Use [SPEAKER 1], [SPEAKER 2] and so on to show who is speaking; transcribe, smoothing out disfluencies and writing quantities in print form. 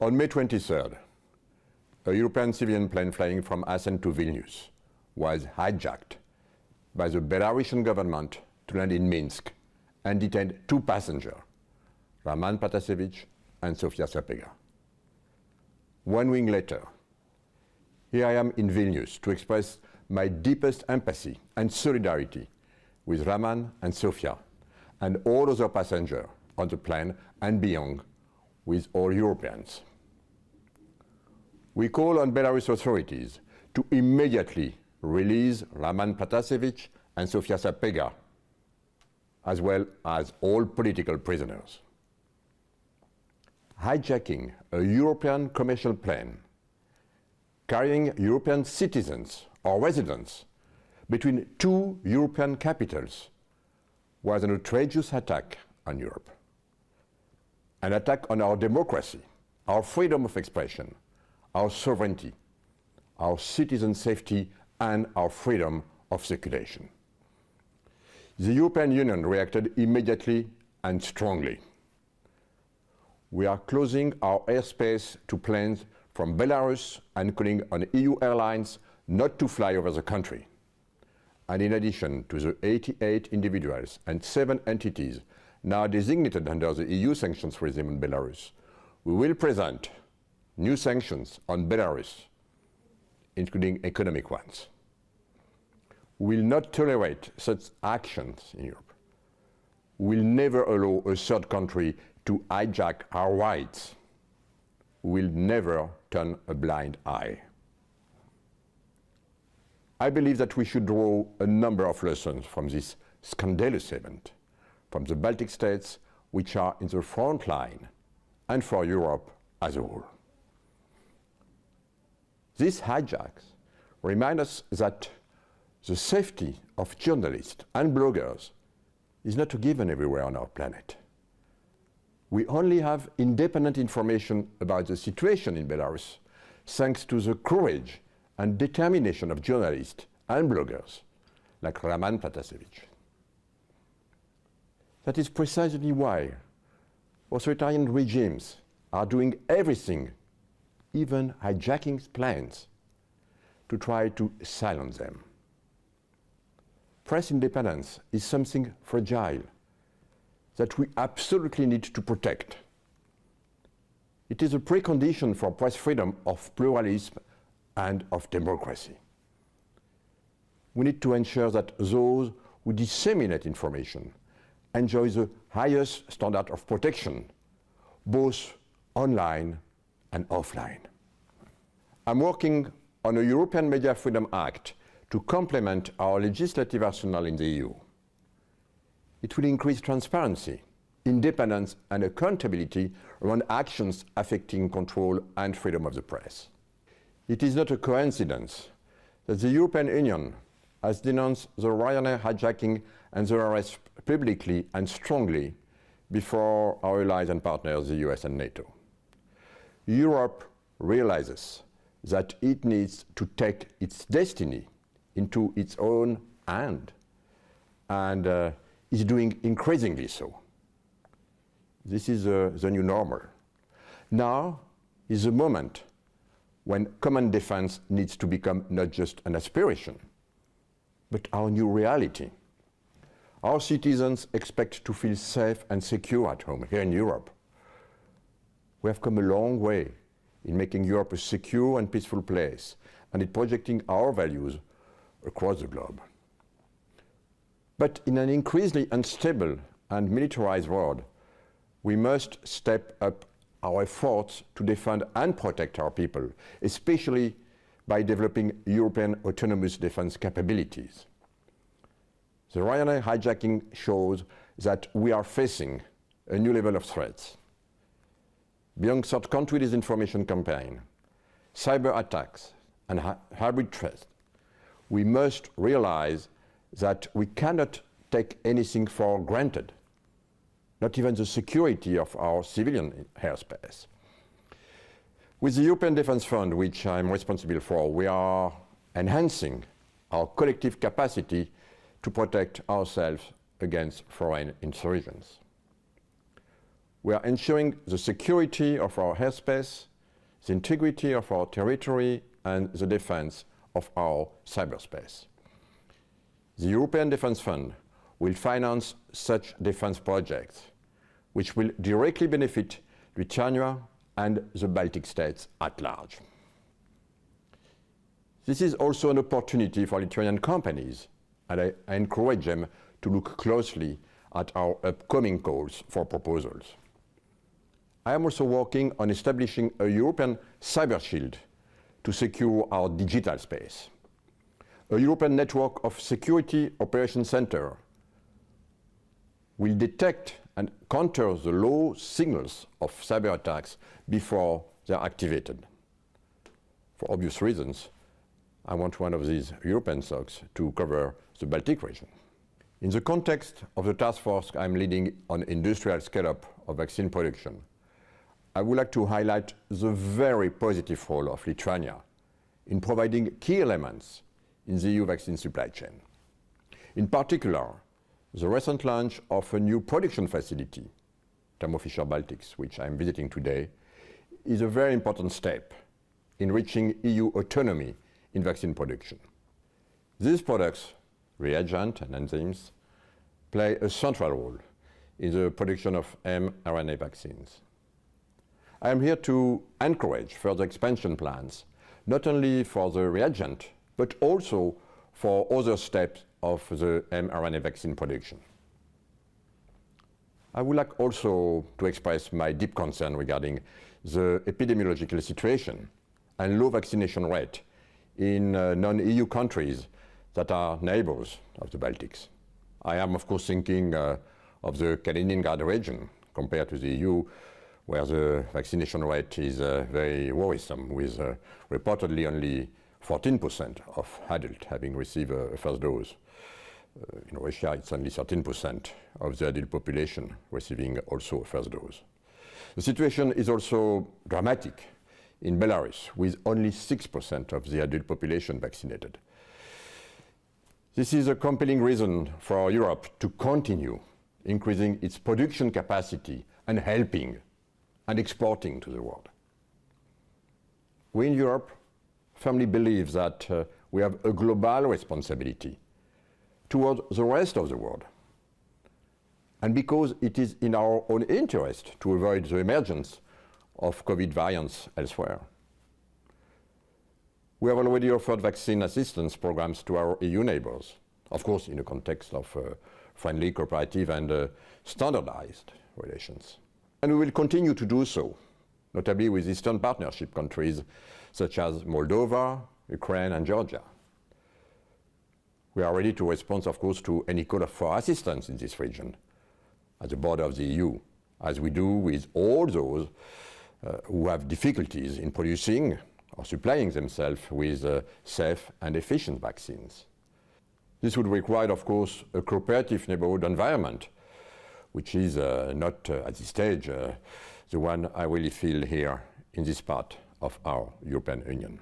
[SPEAKER 1] On May 23rd, a European civilian plane flying from Athens to Vilnius was hijacked by the Belarusian government to land in Minsk and detained 2 passengers, Raman Pratasevich and Sofia Sapega. 1 week later, here I am in Vilnius to express my deepest empathy and solidarity with Raman and Sofia and all other passengers on the plane and beyond, with all Europeans. We call on Belarus authorities to immediately release Raman Pratasevich and Sofia Sapega, as well as all political prisoners. Hijacking a European commercial plane carrying European citizens or residents between 2 European capitals was an outrageous attack on Europe. An attack on our democracy, our freedom of expression, our sovereignty, our citizen safety, and our freedom of circulation. The European Union reacted immediately and strongly. We are closing our airspace to planes from Belarus and calling on EU airlines not to fly over the country. And in addition to the 88 individuals and 7 entities now designated under the EU sanctions regime in Belarus, we will present new sanctions on Belarus, including economic ones. We will not tolerate such actions in Europe. We will never allow a third country to hijack our rights. We will never turn a blind eye. I believe that we should draw a number of lessons from this scandalous event, from the Baltic states, which are in the front line, and for Europe as a whole. These hijacks remind us that the safety of journalists and bloggers is not a given everywhere on our planet. We only have independent information about the situation in Belarus thanks to the courage and determination of journalists and bloggers like Raman Pratasevich. That is precisely why authoritarian regimes are doing everything, even hijacking planes, to try to silence them. Press independence is something fragile that we absolutely need to protect. It is a precondition for press freedom, of pluralism, and of democracy. We need to ensure that those who disseminate information enjoy the highest standard of protection, both online and offline. I'm working on a European Media Freedom Act to complement our legislative arsenal in the EU. It will increase transparency, independence, and accountability around actions affecting control and freedom of the press. It is not a coincidence that the European Union has denounced the Ryanair hijacking and the arrest publicly and strongly before our allies and partners, the US and NATO. Europe realizes that it needs to take its destiny into its own hand, and is doing increasingly so. This is the new normal. Now is the moment when common defense needs to become not just an aspiration, but our new reality. Our citizens expect to feel safe and secure at home here in Europe. We have come a long way in making Europe a secure and peaceful place, and in projecting our values across the globe. But in an increasingly unstable and militarized world, we must step up our efforts to defend and protect our people, especially by developing European autonomous defense capabilities. The Ryanair hijacking shows that we are facing a new level of threats. Beyond third country disinformation campaign, cyber attacks, and hybrid threats, we must realize that we cannot take anything for granted, not even the security of our civilian airspace. With the European Defence Fund, which I'm responsible for, we are enhancing our collective capacity to protect ourselves against foreign insurgents. We are ensuring the security of our airspace the integrity of our territory and the defense of our cyberspace. The European Defence Fund will finance such defense projects, which will directly benefit Lithuania and the Baltic states at large. This is also an opportunity for Lithuanian companies, and I encourage them to look closely at our upcoming calls for proposals. I am also working on establishing a European cyber shield to secure our digital space. A European network of security operations centers will detect and counter the low signals of cyber attacks before they are activated. For obvious reasons, I want one of these European SOCs to cover the Baltic region. In the context of the task force I'm leading on industrial scale-up of vaccine production, I would like to highlight the very positive role of Lithuania in providing key elements in the EU vaccine supply chain. In particular, the recent launch of a new production facility, Thermo Fisher Baltics, which I'm visiting today, is a very important step in reaching EU autonomy in vaccine production. These products, reagents and enzymes, play a central role in the production of mRNA vaccines. I am here to encourage further expansion plans, not only for the reagent, but also for other steps of the mRNA vaccine production. I would like also to express my deep concern regarding the epidemiological situation and low vaccination rate in non-EU countries that are neighbors of the Baltics. I am, of course, thinking of the Kaliningrad region compared to the EU, where the vaccination rate is very worrisome, with reportedly only 14% of adults having received a first dose. In Russia, it's only 13% of the adult population receiving also a first dose. The situation is also dramatic in Belarus, with only 6% of the adult population vaccinated. This is a compelling reason for Europe to continue increasing its production capacity and helping and exporting to the world. We in Europe firmly believe that we have a global responsibility toward the rest of the world. And because it is in our own interest to avoid the emergence of COVID variants elsewhere. We have already offered vaccine assistance programs to our EU neighbors, of course in the context of friendly, cooperative and standardized relations. And we will continue to do so, notably with Eastern Partnership countries such as Moldova, Ukraine and Georgia. We are ready to respond, of course, to any call for assistance in this region at the border of the EU, as we do with all those who have difficulties in producing or supplying themselves with safe and efficient vaccines. This would require, of course, a cooperative neighborhood environment, which is not at this stage the one I really feel here in this part of our European Union.